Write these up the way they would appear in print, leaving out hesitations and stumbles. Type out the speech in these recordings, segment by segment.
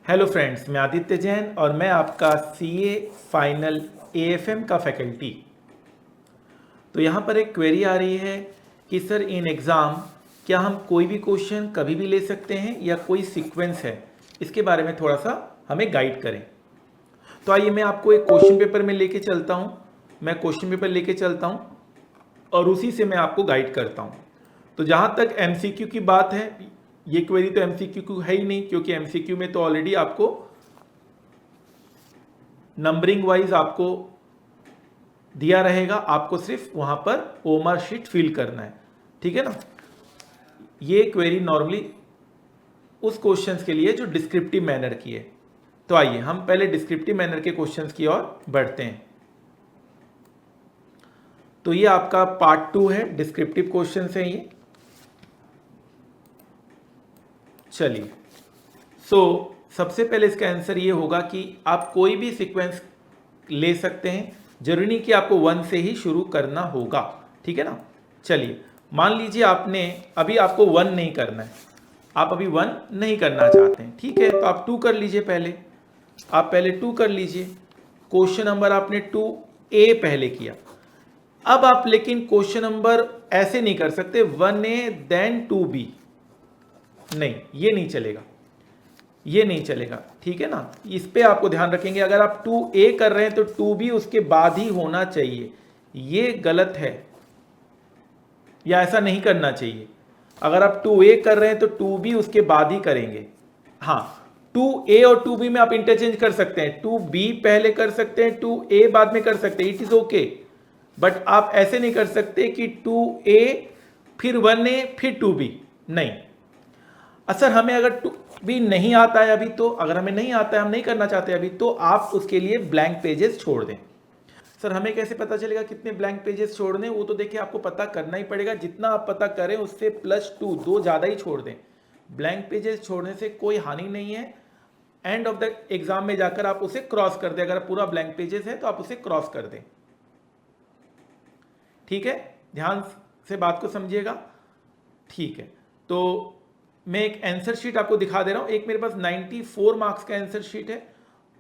Hello friends, मैं आदित्य जैन और मैं आपका सीए फाइनल एएफएम का फैकल्टी। तो यहाँ पर एक क्वेरी आ रही है कि सर इन एग्ज़ाम क्या हम कोई भी क्वेश्चन कभी भी ले सकते हैं या कोई सीक्वेंस है, इसके बारे में थोड़ा सा हमें गाइड करें। तो आइए मैं आपको एक क्वेश्चन पेपर में लेके चलता हूँ। मैं क्वेश्चन पेपर लेके चलता हूँ और उसी से मैं आपको गाइड करता हूँ। तो जहाँ तक एमसीक्यू की बात है, ये क्वेरी तो एमसीक्यू है ही नहीं, क्योंकि एमसीक्यू में तो ऑलरेडी आपको नंबरिंग वाइज आपको दिया रहेगा, आपको सिर्फ वहां पर ओमर शीट फिल करना है। ठीक है ना। ये क्वेरी नॉर्मली उस क्वेश्चंस के लिए जो डिस्क्रिप्टिव मैनर की है। तो आइए हम पहले डिस्क्रिप्टिव मैनर के क्वेश्चंस की ओर बढ़ते हैं। तो ये आपका पार्ट 2 है, डिस्क्रिप्टिव क्वेश्चंस हैं ये। चलिए, सबसे पहले इसका आंसर ये होगा कि आप कोई भी सीक्वेंस ले सकते हैं, जरूरी नहीं कि आपको 1 से ही शुरू करना होगा। ठीक है ना। चलिए, मान लीजिए अभी आपको 1 नहीं करना है, आप अभी 1 नहीं करना चाहते हैं। ठीक है, तो आप 2 कर लीजिए। आप पहले 2 कर लीजिए। क्वेश्चन नंबर आपने 2A पहले किया। अब आप लेकिन क्वेश्चन नंबर ऐसे नहीं कर सकते 1A देन 2B, नहीं, ये नहीं चलेगा, ये नहीं चलेगा। ठीक है ना। इस पे आपको ध्यान रखेंगे, अगर आप 2A कर रहे हैं तो 2B उसके बाद ही होना चाहिए। ये गलत है, या ऐसा नहीं करना चाहिए। अगर आप 2A कर रहे हैं तो 2B उसके बाद ही करेंगे। हाँ, 2A और 2B में आप इंटरचेंज कर सकते हैं, 2B पहले कर सकते हैं, 2A बाद में कर सकते हैं, इट इज ओके। बट आप ऐसे नहीं कर सकते कि 2A फिर 1A फिर 2B, नहीं। सर हमें अगर भी नहीं आता है अभी, तो अगर हमें नहीं आता है, हम नहीं करना चाहते अभी, तो आप उसके लिए ब्लैंक पेजेस छोड़ दें। सर हमें कैसे पता चलेगा कितने ब्लैंक पेजेस छोड़ने? वो तो देखिए आपको पता करना ही पड़ेगा। जितना आप पता करें उससे +2, 2 ज़्यादा ही छोड़ दें। ब्लैंक पेजेस छोड़ने से कोई हानि नहीं है। एंड ऑफ द एग्जाम में जाकर आप उसे क्रॉस कर दें। अगर पूरा ब्लैंक पेजेस है तो आप उसे क्रॉस कर दें। ठीक है, ध्यान से बात को समझिएगा। ठीक है, तो मैं एक आंसर शीट आपको दिखा दे रहा हूं। एक मेरे पास 94 मार्क्स का आंसर शीट है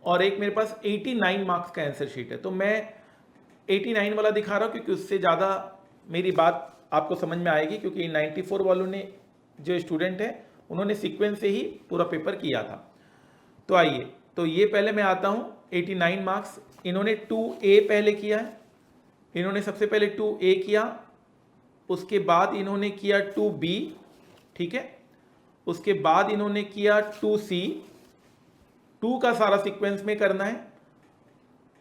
और एक मेरे पास 89 मार्क्स का आंसर शीट है। तो मैं 89 वाला दिखा रहा हूं क्योंकि उससे ज़्यादा मेरी बात आपको समझ में आएगी, क्योंकि 94 वालों ने, जो स्टूडेंट है, उन्होंने सीक्वेंस से ही पूरा पेपर किया था। तो आइए, तो ये पहले मैं आता हूं 89 मार्क्स। इन्होंने 2A पहले किया है, इन्होंने सबसे पहले 2A किया, उसके बाद इन्होंने किया 2B। ठीक है, उसके बाद इन्होंने किया 2C। 2 का सारा सीक्वेंस में करना है।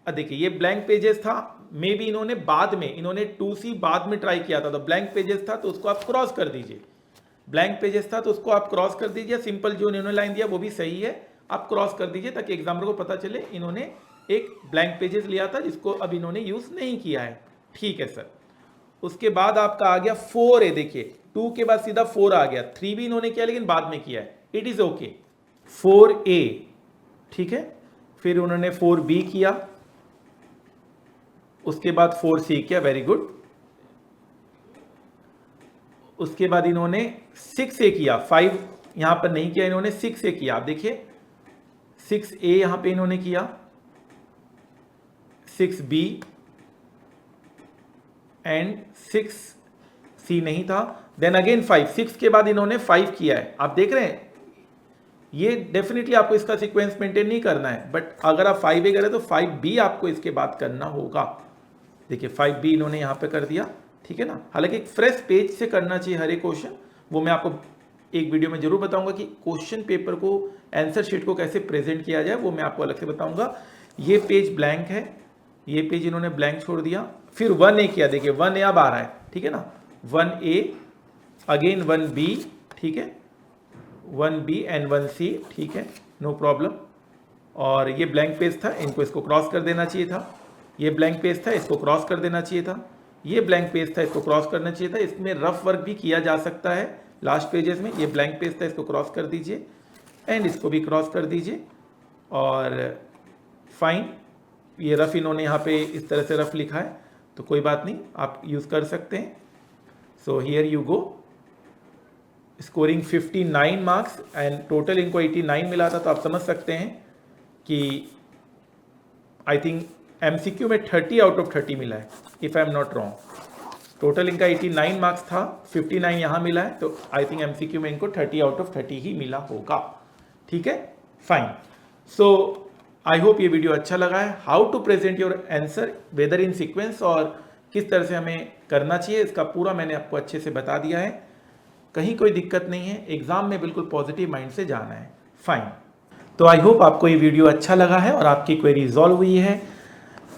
देखिए ये ब्लैंक पेजेस था, मे भी इन्होंने बाद में, इन्होंने 2C बाद में ट्राई किया था, तो ब्लैंक पेजेस था तो उसको आप क्रॉस कर दीजिए। ब्लैंक पेजेस था तो उसको आप क्रॉस कर दीजिए। सिंपल जो इन्होंने लाइन दिया वो भी सही है, आप क्रॉस कर दीजिए ताकि एग्जामिनर को पता चले इन्होंने एक ब्लैंक पेजेस लिया था जिसको अब इन्होंने यूज नहीं किया है। ठीक है सर। उसके बाद आपका आ गया 4A। देखिए 2 के बाद सीधा 4 आ गया। 3 भी इन्होंने किया लेकिन बाद में किया है, इट इज ओके। 4A, ठीक है। फिर उन्होंने 4B किया, उसके बाद 4C किया, वेरी गुड। उसके बाद इन्होंने 6A किया, 5 यहां पर नहीं किया इन्होंने, 6A किया। आप देखिए 6A यहां पे इन्होंने किया, 6B एंड 6C नहीं था, देन अगेन 5। 6 के बाद इन्होंने 5 किया है। आप देख रहे हैं, ये डेफिनेटली आपको इसका सीक्वेंस मेंटेन नहीं करना है, बट अगर आप 5A करें तो 5B आपको इसके बाद करना होगा। देखिए 5B इन्होंने यहां पे कर दिया। ठीक है ना। हालांकि एक फ्रेश पेज से करना चाहिए हर एक क्वेश्चन, वो मैं आपको एक वीडियो में जरूर बताऊंगा कि क्वेश्चन पेपर को, आंसर शीट को कैसे प्रेजेंट किया जाए, वो मैं आपको अलग से बताऊंगा। ये पेज ब्लैंक है, ये पेज इन्होंने ब्लैंक छोड़ दिया। फिर 1A किया, देखिए 1A अब आ रहा है। ठीक है ना। 1A अगेन 1B, ठीक है, 1B एंड 1C, ठीक है, नो प्रॉब्लम। और ये ब्लैंक पेज था, इनको इसको क्रॉस कर देना चाहिए था। ये ब्लैंक पेज था, इसको क्रॉस कर देना चाहिए था। ये ब्लैंक पेज था, इसको क्रॉस करना चाहिए था। इसमें रफ वर्क भी किया जा सकता है लास्ट पेजेस में। ये ब्लैंक पेज था, इसको क्रॉस कर दीजिए एंड इसको भी क्रॉस कर दीजिए। और फाइन, ये रफ इन्होंने यहाँ पे इस तरह से रफ लिखा है, तो कोई बात नहीं, आप यूज़ कर सकते हैं। So here you go, scoring 59 marks and total इनको 89 मिला था। तो आप समझ सकते हैं कि आई थिंक MCQ में 30 आउट ऑफ 30 मिला है, if I am not wrong. Total इनका 89 मार्क्स था, 59 यहाँ मिला है, तो आई थिंक MCQ में इनको 30 आउट ऑफ 30 ही मिला होगा। ठीक है, फाइन। सो आई होप ये वीडियो अच्छा लगा है। How to present your answer whether in sequence और किस तरह से हमें करना चाहिए, इसका पूरा मैंने आपको अच्छे से बता दिया है। कहीं कोई दिक्कत नहीं है, एग्जाम में बिल्कुल पॉजिटिव माइंड से जाना है। फाइन। तो आई होप आपको ये वीडियो अच्छा लगा है और आपकी क्वेरी रिजॉल्व हुई है।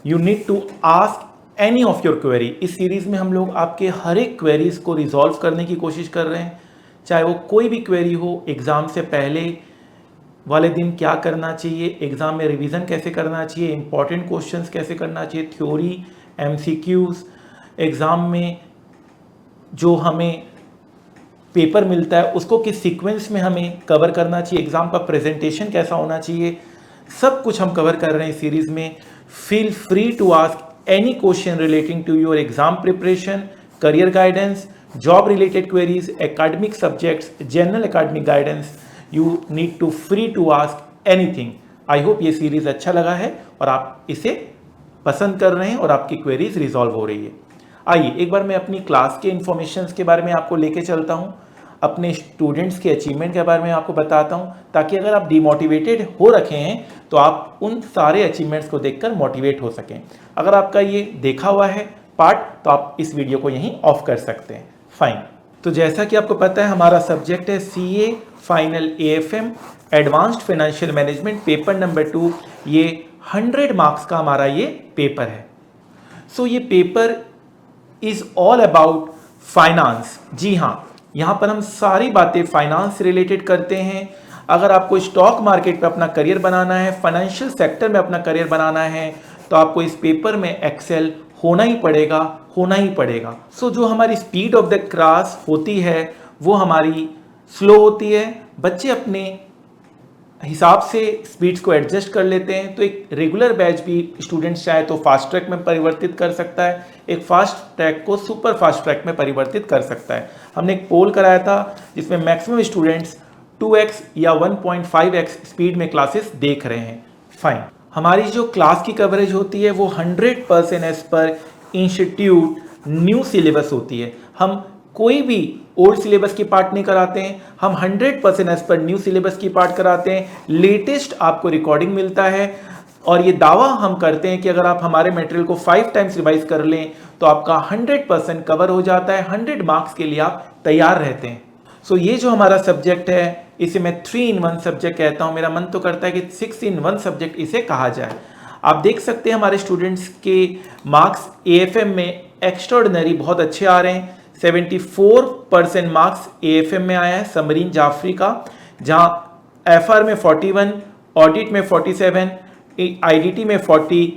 You need to ask any of your query. इस सीरीज में हम लोग आपके हर एक क्वेरीज को रिजॉल्व करने की कोशिश कर रहे हैं, चाहे वो कोई भी क्वेरी हो। एग्जाम से पहले वाले दिन क्या करना चाहिए, एग्जाम में रिवीजन कैसे करना चाहिए, इंपॉर्टेंट क्वेश्चंस कैसे करना चाहिए, थ्योरी, MCQs, एग्जाम में जो हमें पेपर मिलता है उसको किस सीक्वेंस में हमें कवर करना चाहिए, एग्जाम का प्रेजेंटेशन कैसा होना चाहिए, सब कुछ हम कवर कर रहे हैं इस सीरीज में। Feel free to ask any question relating to your exam preparation, career guidance, job related queries, academic subjects, general academic guidance. You need to free to ask anything. I hope ये series अच्छा लगा है और आप इसे पसंद कर रहे हैं और आपकी क्वेरीज रिजॉल्व हो रही है। आइए एक बार मैं अपनी क्लास के इन्फॉर्मेशंस के बारे में आपको लेके चलता हूँ, अपने स्टूडेंट्स के अचीवमेंट के बारे में आपको बताता हूँ, ताकि अगर आप डिमोटिवेटेड हो रखे हैं तो आप उन सारे अचीवमेंट्स को देखकर मोटिवेट हो सकें। अगर आपका ये देखा हुआ है पार्ट तो आप इस वीडियो को यहीं ऑफ कर सकते हैं। फाइन। तो जैसा कि आपको पता है हमारा सब्जेक्ट है CA final AFM advanced financial management paper number 2। ये 100 मार्क्स का हमारा ये पेपर है। सो ये paper is all about finance. जी हाँ, यहाँ पर हम सारी बातें फाइनेंस से रिलेटेड करते हैं। अगर आपको स्टॉक मार्केट पे अपना करियर बनाना है, फाइनेंशियल सेक्टर में अपना करियर बनाना है, तो आपको इस पेपर में एक्सेल होना ही पड़ेगा, होना ही पड़ेगा। सो जो हमारी स्पीड ऑफ द क्लास होती है वो हमारी स्लो होती है। बच्चे अपने हिसाब से स्पीड्स को एडजस्ट कर लेते हैं। तो एक रेगुलर बैच भी स्टूडेंट्स चाहे तो फास्ट ट्रैक में परिवर्तित कर सकता है, एक फास्ट ट्रैक को सुपर फास्ट ट्रैक में परिवर्तित कर सकता है। हमने एक पोल कराया था जिसमें मैक्सिमम स्टूडेंट्स 2x या 1.5x स्पीड में क्लासेस देख रहे हैं। फाइन। हमारी जो क्लास की कवरेज होती है वो 100% as per institute new syllabus होती है। हम कोई भी ओल्ड सिलेबस की पार्ट नहीं कराते हैं, हम 100% एज पर न्यू सिलेबस की पार्ट कराते हैं। लेटेस्ट आपको रिकॉर्डिंग मिलता है और ये दावा हम करते हैं कि अगर आप हमारे मटेरियल को 5 टाइम्स रिवाइज कर लें तो आपका 100% कवर हो जाता है, 100 मार्क्स के लिए आप तैयार रहते हैं। सो ये जो हमारा सब्जेक्ट है इसे मैं 3 in 1 सब्जेक्ट कहता हूँ। मेरा मन तो करता है कि 6 in 1 सब्जेक्ट इसे कहा जाए। आप देख सकते हैं हमारे स्टूडेंट्स के मार्क्स AFM में एक्स्ट्राऑर्डिनरी बहुत अच्छे आ रहे हैं। 74% मार्क्स AFM में आया है समरीन जाफरी का, जहां FR में 41, ऑडिट में 47, IDT में 40,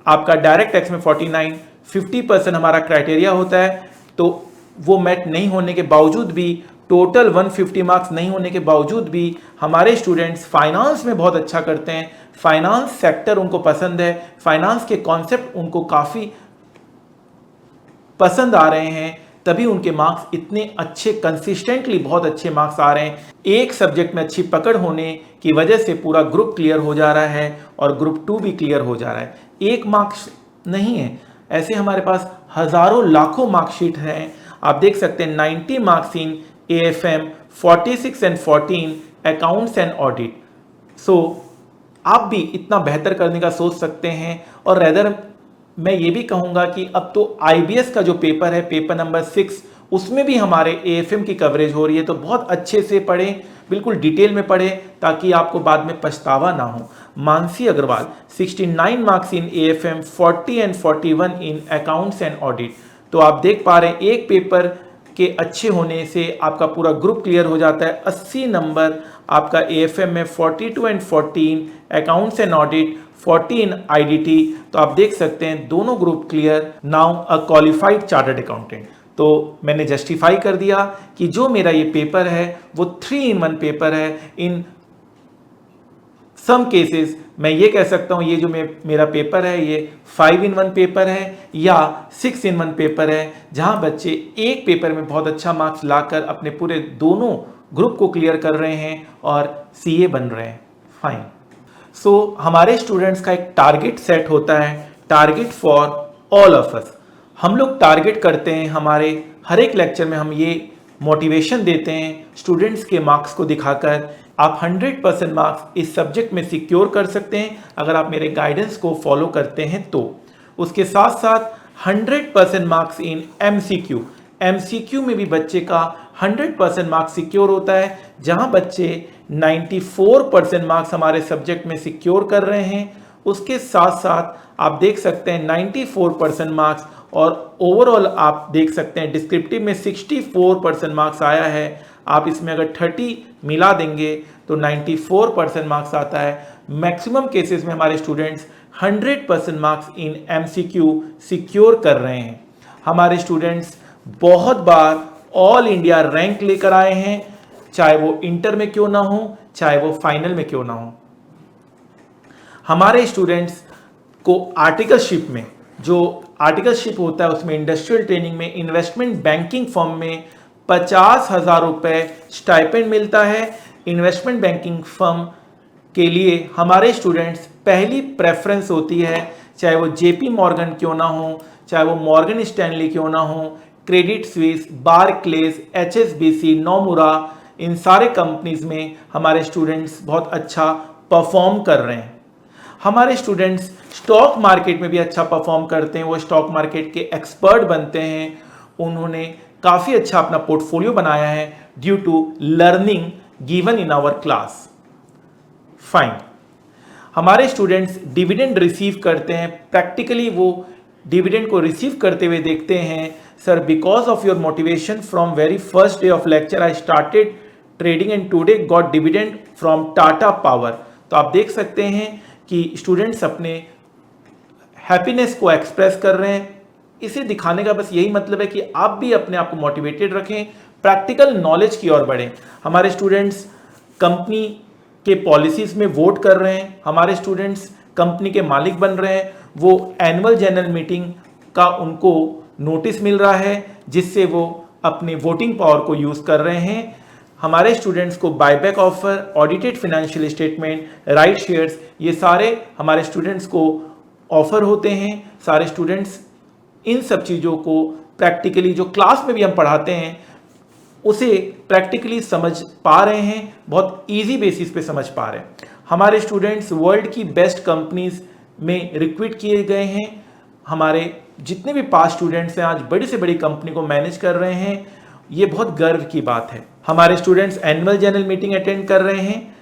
आपका डायरेक्ट टैक्स में 49। 50% हमारा क्राइटेरिया होता है, तो वो मैट नहीं होने के बावजूद भी, टोटल 150 मार्क्स नहीं होने के बावजूद भी हमारे स्टूडेंट्स फाइनेंस में बहुत अच्छा करते हैं। फाइनेंस सेक्टर उनको पसंद है, फाइनेंस के कॉन्सेप्ट उनको काफ़ी पसंद आ रहे हैं, तभी उनके मार्क्स इतने अच्छे कंसिस्टेंटली बहुत अच्छे मार्क्स आ रहे हैं। एक सब्जेक्ट में अच्छी पकड़ होने की वजह से पूरा ग्रुप क्लियर हो जा रहा है और ग्रुप 2 भी क्लियर हो जा रहा है। एक मार्क्स नहीं है, ऐसे हमारे पास हजारों लाखों मार्कशीट हैं। आप देख सकते हैं 90 marks in AFM, 46 and 14 accounts and audit. So आप भी इतना बेहतर करने का सोच सकते हैं। और रेदर मैं ये भी कहूँगा कि अब तो IBS का जो पेपर है, पेपर नंबर 6, उसमें भी हमारे AFM की कवरेज हो रही है। तो बहुत अच्छे से पढ़ें, बिल्कुल डिटेल में पढ़ें, ताकि आपको बाद में पछतावा ना हो। Mansi Agarwal 69 marks in AFM, 40 and 41 in accounts and audit. तो आप देख पा रहे हैं एक पेपर के अच्छे होने से आपका पूरा ग्रुप क्लियर हो जाता है। 80 नंबर आपका AFM में, 42 and 14 accounts and audit, 14 IDT। तो आप देख सकते हैं दोनों group clear, now a qualified chartered accountant. तो मैंने जस्टिफाई कर दिया कि जो मेरा ये पेपर है वो 3 in 1 पेपर है। इन सम केसेस मैं ये कह सकता हूँ ये जो मेरा पेपर है ये 5 in 1 पेपर है या 6 in 1 पेपर है, जहाँ बच्चे एक पेपर में बहुत अच्छा मार्क्स लाकर अपने पूरे दोनों ग्रुप को क्लियर कर रहे हैं और सीए बन रहे हैं। फाइन। सो हमारे स्टूडेंट्स का एक टारगेट सेट होता है, target for all of us. हम लोग टारगेट करते हैं, हमारे हर एक लेक्चर में हम ये मोटिवेशन देते हैं स्टूडेंट्स के मार्क्स को दिखाकर, आप 100% मार्क्स इस सब्जेक्ट में सिक्योर कर सकते हैं अगर आप मेरे गाइडेंस को फॉलो करते हैं तो। उसके साथ साथ 100% मार्क्स इन एमसीक्यू, एमसीक्यू में भी बच्चे का 100% मार्क्स सिक्योर होता है, जहां बच्चे 94% मार्क्स हमारे सब्जेक्ट में सिक्योर कर रहे हैं। उसके साथ साथ आप देख सकते हैं 94% मार्क्स, और ओवरऑल आप देख सकते हैं डिस्क्रिप्टिव में 64% मार्क्स आया है। आप इसमें अगर 30 मिला देंगे तो 94% मार्क्स आता है। मैक्सिमम केसेस में हमारे students 100% marks in MCQ secure कर रहे हैं। हमारे स्टूडेंट्स बहुत बार ऑल इंडिया रैंक लेकर आए हैं, चाहे वो इंटर में क्यों ना हो, चाहे वो फाइनल में क्यों ना हो। हमारे स्टूडेंट्स को आर्टिकलशिप में, जो आर्टिकलशिप होता है उसमें इंडस्ट्रियल ट्रेनिंग में इन्वेस्टमेंट बैंकिंग फर्म में 50,000 रुपये स्टाइपेंड मिलता है। इन्वेस्टमेंट बैंकिंग फर्म के लिए हमारे स्टूडेंट्स पहली प्रेफरेंस होती है, चाहे वो जेपी मॉर्गन क्यों ना हो, चाहे वो मॉर्गन स्टैनली क्यों ना हो, credit Suisse, Barclays, HSBC, Nomura, इन सारे कंपनीज में हमारे स्टूडेंट्स बहुत अच्छा परफॉर्म कर रहे हैं। हमारे स्टूडेंट्स स्टॉक मार्केट में भी अच्छा परफॉर्म करते हैं, वो स्टॉक मार्केट के एक्सपर्ट बनते हैं। उन्होंने काफ़ी अच्छा अपना पोर्टफोलियो बनाया है due to learning given in our class. Fine. हमारे स्टूडेंट्स डिविडेंड रिसीव करते हैं, प्रैक्टिकली वो डिविडेंड को रिसीव करते हुए देखते हैं। Sir, because of your motivation from very first day of lecture I started trading and today got dividend from Tata power. तो आप देख सकते हैं कि स्टूडेंट्स अपने हैप्पीनेस को एक्सप्रेस कर रहे हैं। इसे दिखाने का बस यही मतलब है कि आप भी अपने आप को मोटिवेटेड रखें, प्रैक्टिकल नॉलेज की ओर बढ़ें। हमारे स्टूडेंट्स कंपनी के पॉलिसीज में वोट कर रहे हैं, हमारे स्टूडेंट्स कंपनी के मालिक बन रहे हैं। वो एनुअल जनरल मीटिंग का उनको नोटिस मिल रहा है, जिससे वो अपने वोटिंग पावर को यूज़ कर रहे हैं। हमारे स्टूडेंट्स को buyback offer, audited financial statement, right shares, ये सारे हमारे स्टूडेंट्स को ऑफर होते हैं। सारे स्टूडेंट्स इन सब चीज़ों को प्रैक्टिकली, जो क्लास में भी हम पढ़ाते हैं, उसे प्रैक्टिकली समझ पा रहे हैं, बहुत इजी बेसिस पे समझ पा रहे हैं। हमारे स्टूडेंट्स वर्ल्ड की बेस्ट कंपनीज में रिक्रूट किए गए हैं। हमारे जितने भी पास स्टूडेंट्स हैं आज बड़ी से बड़ी कंपनी को मैनेज कर रहे हैं, ये बहुत गर्व की बात है। हमारे students annual general meeting attend कर रहे हैं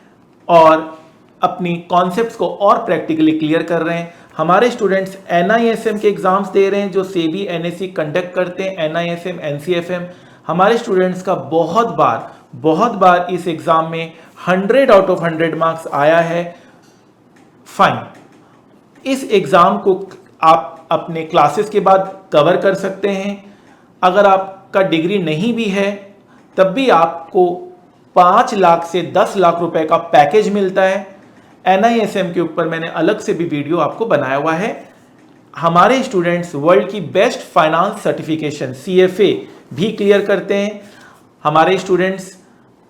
और अपनी कॉन्सेप्ट्स को और प्रैक्टिकली क्लियर कर रहे हैं। हमारे स्टूडेंट्स NISM के एग्जाम्स दे रहे हैं, जो सेबी NSE कंडक्ट करते हैं, NISM, NCFM। हमारे स्टूडेंट्स का बहुत बार इस एग्जाम में 100 आउट ऑफ 100 मार्क्स आया है। फाइन। इस एग्जाम को आप अपने क्लासेस के बाद कवर कर सकते हैं। अगर आपका डिग्री नहीं भी है तब भी आपको 5 लाख से 10 लाख रुपए का पैकेज मिलता है। NISM के ऊपर मैंने अलग से भी वीडियो आपको बनाया हुआ है। हमारे स्टूडेंट्स वर्ल्ड की बेस्ट फाइनेंस सर्टिफिकेशन CFA भी क्लियर करते हैं। हमारे स्टूडेंट्स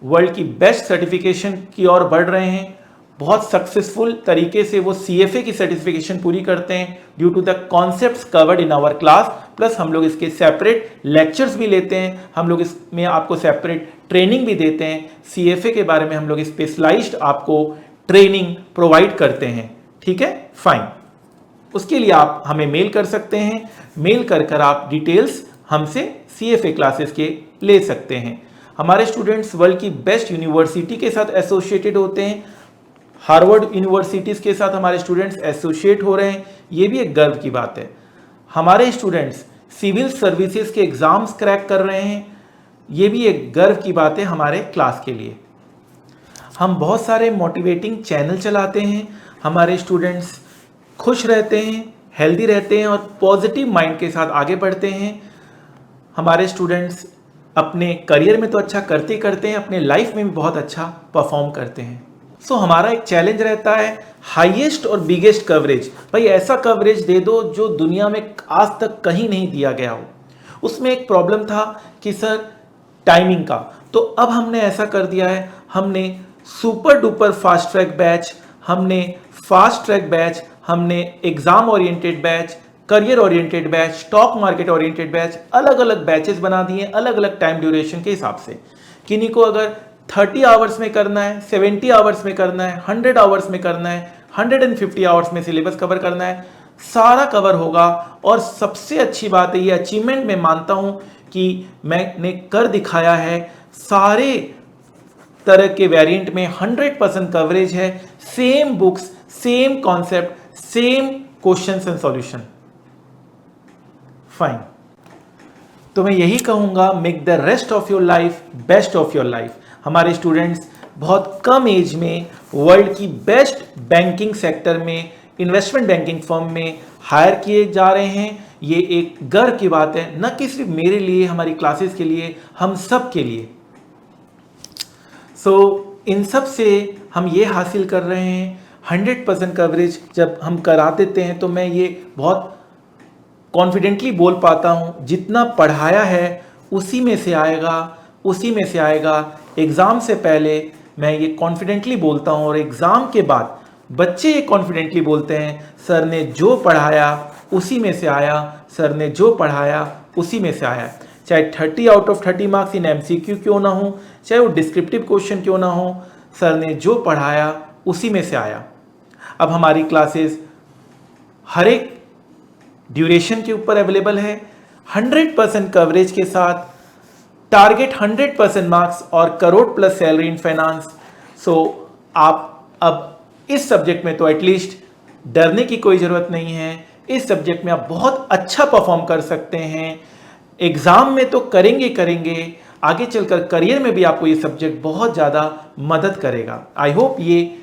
वर्ल्ड की बेस्ट सर्टिफिकेशन की ओर बढ़ रहे हैं। बहुत सक्सेसफुल तरीके से वो CFA की सर्टिफिकेशन पूरी करते हैं due to the concepts covered in our class. Plus हम लोग इसके सेपरेट लेक्चर्स भी लेते हैं, हम लोग इसमें आपको सेपरेट ट्रेनिंग भी देते हैं। CFA के बारे में हम लोग स्पेशलाइज्ड आपको ट्रेनिंग प्रोवाइड करते हैं। ठीक है, फाइन। उसके लिए आप हमें मेल कर सकते हैं, मेल कर आप डिटेल्स हमसे CFA क्लासेस के ले सकते हैं। हमारे स्टूडेंट्स वर्ल्ड की बेस्ट यूनिवर्सिटी के साथ एसोसिएटेड होते हैं। हार्वर्ड यूनिवर्सिटीज़ के साथ हमारे स्टूडेंट्स एसोसिएट हो रहे हैं, ये भी एक गर्व की बात है। हमारे स्टूडेंट्स सिविल सर्विसेज के एग्ज़ाम्स क्रैक कर रहे हैं, ये भी एक गर्व की बात है हमारे क्लास के लिए। हम बहुत सारे मोटिवेटिंग चैनल चलाते हैं, हमारे स्टूडेंट्स खुश रहते हैं, हेल्दी रहते हैं और पॉजिटिव माइंड के साथ आगे बढ़ते हैं। हमारे स्टूडेंट्स अपने करियर में तो अच्छा करते करते हैं, अपने लाइफ में भी बहुत अच्छा परफॉर्म करते हैं। सो हमारा एक चैलेंज रहता है हाईएस्ट और बिगेस्ट कवरेज। भाई ऐसा कवरेज दे दो जो दुनिया में आज तक कहीं नहीं दिया गया हो। उसमें एक प्रॉब्लम था कि सर टाइमिंग का, तो अब हमने ऐसा कर दिया है, हमने super duper fast track batch, हमने फास्ट ट्रैक बैच, हमने exam oriented batch, career oriented batch, stock market oriented batch, अलग अलग बैचेस बना दिए अलग अलग टाइम ड्यूरेशन के हिसाब से। किन्हीं को अगर 30 आवर्स में करना है, 70 आवर्स में करना है, 100 आवर्स में करना है, 150 आवर्स में सिलेबस कवर करना है, सारा कवर होगा। और सबसे अच्छी बात है, ये अचीवमेंट मैं मानता हूं कि मैंने कर दिखाया है, सारे तरह के वेरिएंट में 100% कवरेज है, same books, same concept, same questions and solution. Fine, तो मैं यही कहूंगा, make the rest of your life best of your life. हमारे स्टूडेंट्स बहुत कम एज में वर्ल्ड की बेस्ट बैंकिंग सेक्टर में, इन्वेस्टमेंट बैंकिंग फर्म में हायर किए जा रहे हैं। ये एक गर्व की बात है, न कि सिर्फ मेरे लिए, हमारी क्लासेस के लिए, हम सब के लिए। इन सब से हम ये हासिल कर रहे हैं 100% कवरेज। जब हम करा देते हैं तो मैं ये बहुत कॉन्फिडेंटली बोल पाता हूँ, जितना पढ़ाया है उसी में से आएगा, उसी में से आएगा। एग्ज़ाम से पहले मैं ये कॉन्फिडेंटली बोलता हूँ और एग्ज़ाम के बाद बच्चे ये कॉन्फिडेंटली बोलते हैं, सर ने जो पढ़ाया उसी में से आया, सर ने जो पढ़ाया उसी में से आया। चाहे 30 out of 30 marks in MCQ क्यों ना हो, चाहे वो डिस्क्रिप्टिव क्वेश्चन क्यों ना हो, सर ने जो पढ़ाया उसी में से आया। अब हमारी क्लासेस हर एक ड्यूरेशन के ऊपर अवेलेबल है, 100% कवरेज के साथ, टारगेट 100% मार्क्स और crore plus salary in finance. आप अब इस सब्जेक्ट में तो एटलीस्ट डरने की कोई ज़रूरत नहीं है। इस सब्जेक्ट में आप बहुत अच्छा परफॉर्म कर सकते हैं। एग्ज़ाम में तो करेंगे, आगे चलकर करियर में भी आपको ये सब्जेक्ट बहुत ज़्यादा मदद करेगा। आई होप ये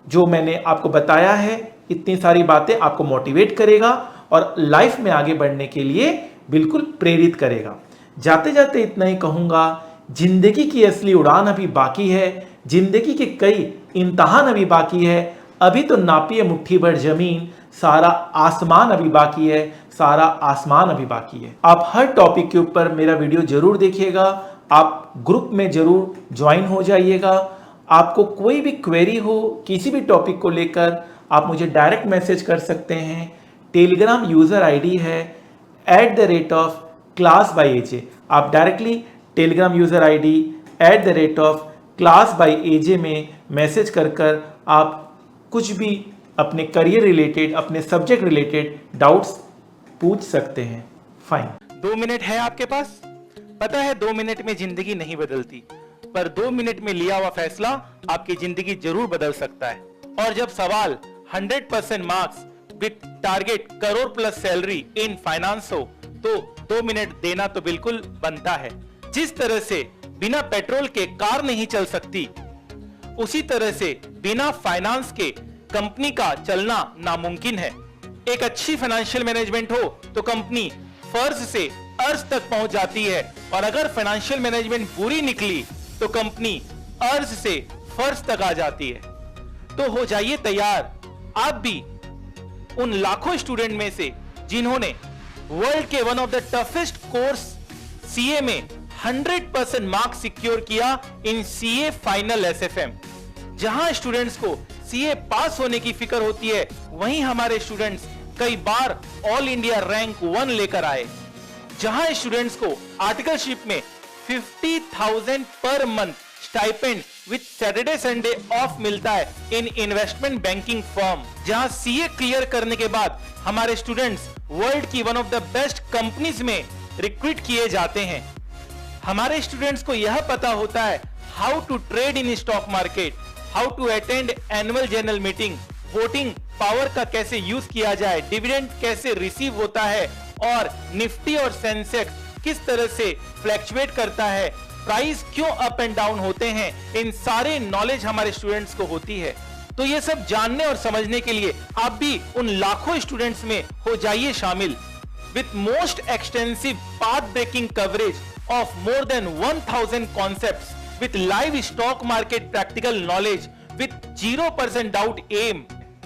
जो मैंने आपको बताया है, इतनी सारी बातें आपको मोटिवेट करेगा और लाइफ में आगे बढ़ने के लिए बिल्कुल प्रेरित करेगा। जाते जाते इतना ही कहूँगा, जिंदगी की असली उड़ान अभी बाकी है, जिंदगी के कई इम्तहान अभी बाकी है। अभी तो नापिए मुट्ठी भर जमीन, सारा आसमान अभी बाकी है, सारा आसमान अभी बाकी है। आप हर टॉपिक के ऊपर मेरा वीडियो जरूर देखिएगा, आप ग्रुप में जरूर ज्वाइन हो जाइएगा। आपको कोई भी क्वेरी हो किसी भी टॉपिक को लेकर, आप मुझे डायरेक्ट मैसेज कर सकते हैं। टेलीग्राम यूज़र आईडी है @class_by_aj। आप directly Telegram user ID @class_by_aj में मैसेज कर आप कुछ भी अपने करियर रिलेटेड, अपने सब्जेक्ट रिलेटेड डाउट्स पूछ सकते हैं। फाइन, 2 मिनट है आपके पास? पता है 2 मिनट में जिंदगी नहीं बदलती, पर 2 मिनट में लिया हुआ फैसला आपकी जिंदगी जरूर बदल सकता है। और जब सवाल 100% marks with target crore plus salary in finance हो, तो 2 मिनट देना तो बिल्कुल बनता है। जिस तरह से बिना पेट्रोल के कार नहीं चल सकती, उसी तरह से बिना फाइनेंस के कंपनी का चलना नामुमकिन है। एक अच्छी फाइनेंशियल मैनेजमेंट हो तो कंपनी फर्ज से अर्ज तक पहुंच जाती है, और अगर फाइनेंशियल मैनेजमेंट बुरी निकली तो कंपनी अर्ज से फर्ज तक आ जाती है। तो हो जाइए तैयार, आप भी उन लाखों स्टूडेंट में से जिन्होंने वर्ल्ड के one of the toughest course CA में 100% मार्क्स सिक्योर किया इन सीए फाइनल SFM। जहां स्टूडेंट्स को सीए पास होने की फिक्र होती है, वहीं हमारे स्टूडेंट्स कई बार ऑल इंडिया रैंक 1 लेकर आए। जहां स्टूडेंट्स को आर्टिकलशिप में 50,000 per month stipend with Saturday Sunday off मिलता है इन इन्वेस्टमेंट बैंकिंग फर्म। जहां सीए क्लियर करने के बाद हमारे स्टूडेंट्स वर्ल्ड की one of the best companies में रिक्रूट किए जाते हैं। हमारे स्टूडेंट्स को यह पता होता है how to trade in stock market, how to attend annual general meeting, voting power का कैसे यूज किया जाए, डिविडेंड कैसे रिसीव होता है, और निफ्टी और सेंसेक्स किस तरह से फ्लैक्चुएट करता है, प्राइस क्यों अप एंड डाउन होते हैं। इन सारे नॉलेज हमारे स्टूडेंट्स को होती है। तो ये सब जानने और समझने के लिए आप भी उन लाखों स्टूडेंट्स में हो जाइए शामिल। With most extensive path breaking coverage of more than 1000 concepts with live stock market practical knowledge with 0% doubt aim।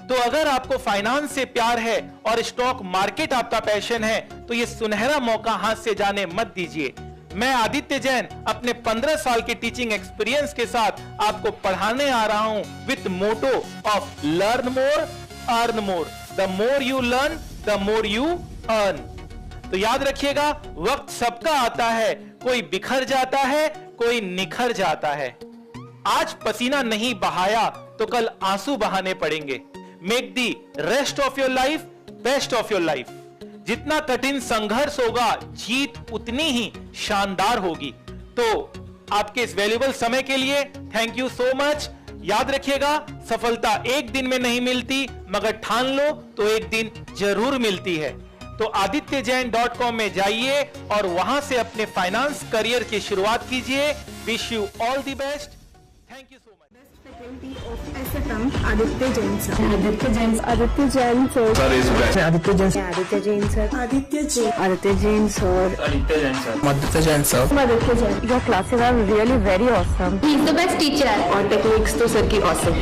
तो अगर आपको फाइनेंस से प्यार है और स्टॉक मार्केट आपका पैशन है, तो ये सुनहरा मौका हाथ से जाने मत दीजिए। मैं आदित्य जैन अपने 15 साल के टीचिंग एक्सपीरियंस के साथ आपको पढ़ाने आ रहा हूं with motto of learn more earn more. The more you learn the more you earn. तो याद रखिएगा, वक्त सबका आता है, कोई बिखर जाता है, कोई निखर जाता है। आज पसीना नहीं बहाया तो कल आंसू बहाने पड़ेंगे। Make the rest of your life best of your life. जितना कठिन संघर्ष होगा, जीत उतनी ही शानदार होगी। तो आपके इस वैल्यूएबल समय के लिए थैंक यू सो मच। याद रखिएगा, सफलता एक दिन में नहीं मिलती, मगर ठान लो तो एक दिन जरूर मिलती है। तो adityajain.com में जाइए और वहां से अपने फाइनेंस करियर की शुरुआत कीजिए। Wish you all the best. Thank you so much. Faculty of SFM, Aditya Jain sir. Aditya Jain sir. Aditya Jain sir. Aditya Jain sir. Aditya Jain sir. Aditya Jain. Aditya Jain sir. Aditya Jain sir. Aditya Jain sir. Aditya Jain. Your classes are really very awesome. He is the best teacher. और techniques तो sir की awesome.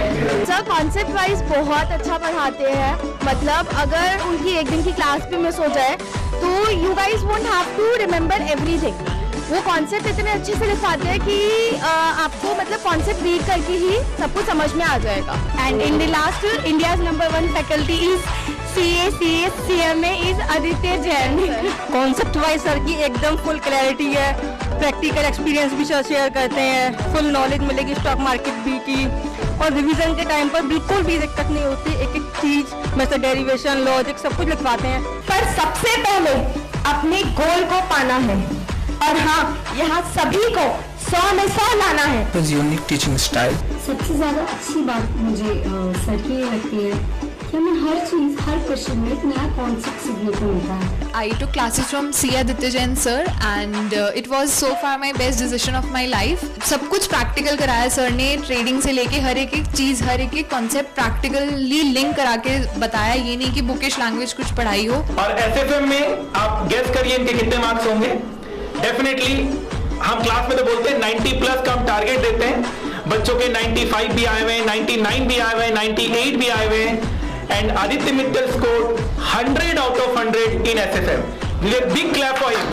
Sir concept wise बहुत अच्छा पढ़ाते हैं। मतलब अगर उनकी एक दिन की क्लास भी मिस हो जाए तो you guys won't have to remember everything. वो कॉन्सेप्ट इतने अच्छे से लिखवाते हैं कि आपको मतलब कॉन्सेप्ट रीड करके ही सब कुछ समझ में आ जाएगा। And in the last India's number 1 faculty is CMA is Aditya Jain. Concept wise sir की एकदम फुल क्लैरिटी है। प्रैक्टिकल एक्सपीरियंस भी सर शेयर करते हैं। फुल नॉलेज मिलेगी स्टॉक मार्केट भी की। और रिवीजन के टाइम पर बिल्कुल भी दिक्कत नहीं होती। एक एक चीज में से डेरिवेशन लॉजिक सब कुछ लिखवाते हैं। पर सबसे पहले अपने गोल को पाना है और हाँ, यहाँ सभी को 100 में 100 लाना है। Unique teaching style. सबसे ज्यादा अच्छी बात मुझे सर की ये लगती है कि हमें हर चीज, हर क्वेश्चन में एक नया कॉन्सेप्ट सीखने को मिलता है। I took classes from C. Aditya Jain sir and it was so far my best decision of my life. सब कुछ प्रैक्टिकल कराया सर ने, ट्रेडिंग से लेके हर एक चीज़, हर एक कॉन्सेप्ट प्रैक्टिकली लिंक करा के बताया। ये नहीं कि बुकिश लैंग्वेज कुछ पढ़ाई हो। और SFM में आप गेस करिए इनके कितने मार्क्स होंगे। डेफिनेटली हम क्लास में तो बोलते हैं 90 प्लस का हम टारगेट देते हैं। बच्चों के 95 भी आए हुए हैं, 99 भी आए हुए हैं, 98 भी आए हुए हैं। And Aditya Mittal score 100 out of 100 in SFM. Give a big clap for him.